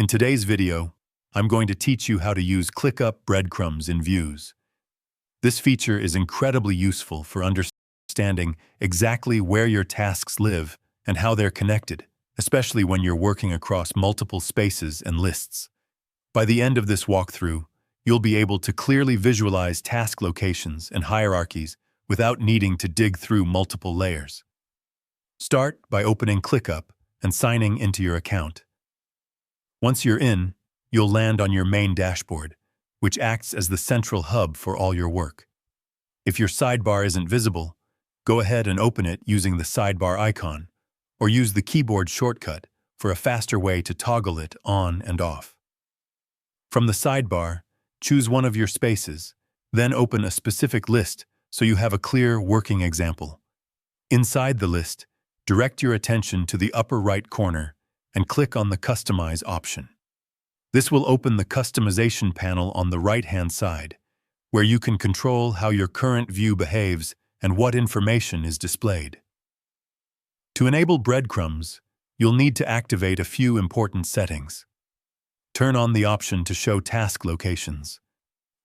In today's video, I'm going to teach you how to use ClickUp Breadcrumbs in Views. This feature is incredibly useful for understanding exactly where your tasks live and how they're connected, especially when you're working across multiple spaces and lists. By the end of this walkthrough, you'll be able to clearly visualize task locations and hierarchies without needing to dig through multiple layers. Start by opening ClickUp and signing into your account. Once you're in, you'll land on your main dashboard, which acts as the central hub for all your work. If your sidebar isn't visible, go ahead and open it using the sidebar icon, or use the keyboard shortcut for a faster way to toggle it on and off. From the sidebar, choose one of your spaces, then open a specific list so you have a clear working example. Inside the list, direct your attention to the upper right corner and click on the Customize option. This will open the customization panel on the right-hand side, where you can control how your current view behaves and what information is displayed. To enable breadcrumbs, you'll need to activate a few important settings. Turn on the option to show task locations.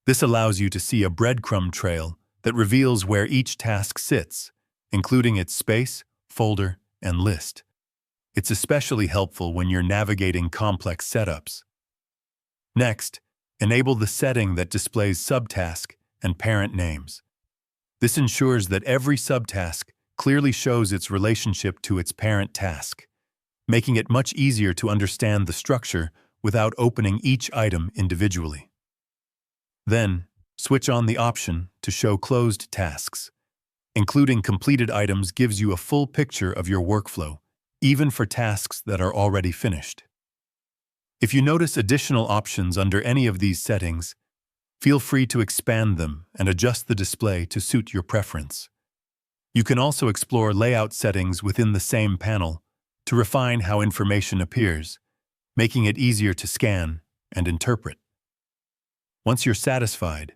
This allows you to see a breadcrumb trail that reveals where each task sits, including its space, folder, and list. It's especially helpful when you're navigating complex setups. Next, enable the setting that displays subtask and parent names. This ensures that every subtask clearly shows its relationship to its parent task, making it much easier to understand the structure without opening each item individually. Then, switch on the option to show closed tasks. Including completed items gives you a full picture of your workflow, even for tasks that are already finished. If you notice additional options under any of these settings, feel free to expand them and adjust the display to suit your preference. You can also explore layout settings within the same panel to refine how information appears, making it easier to scan and interpret. Once you're satisfied,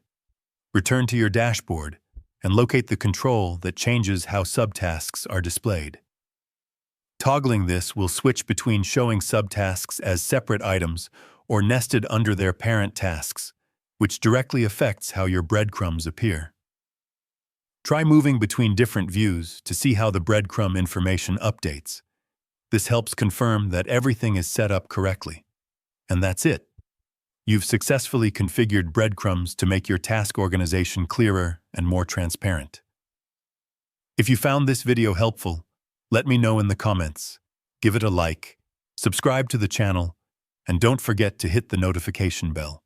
return to your dashboard and locate the control that changes how subtasks are displayed. Toggling this will switch between showing subtasks as separate items or nested under their parent tasks, which directly affects how your breadcrumbs appear. Try moving between different views to see how the breadcrumb information updates. This helps confirm that everything is set up correctly. And that's it. You've successfully configured breadcrumbs to make your task organization clearer and more transparent. If you found this video helpful, let me know in the comments. Give it a like, subscribe to the channel, and don't forget to hit the notification bell.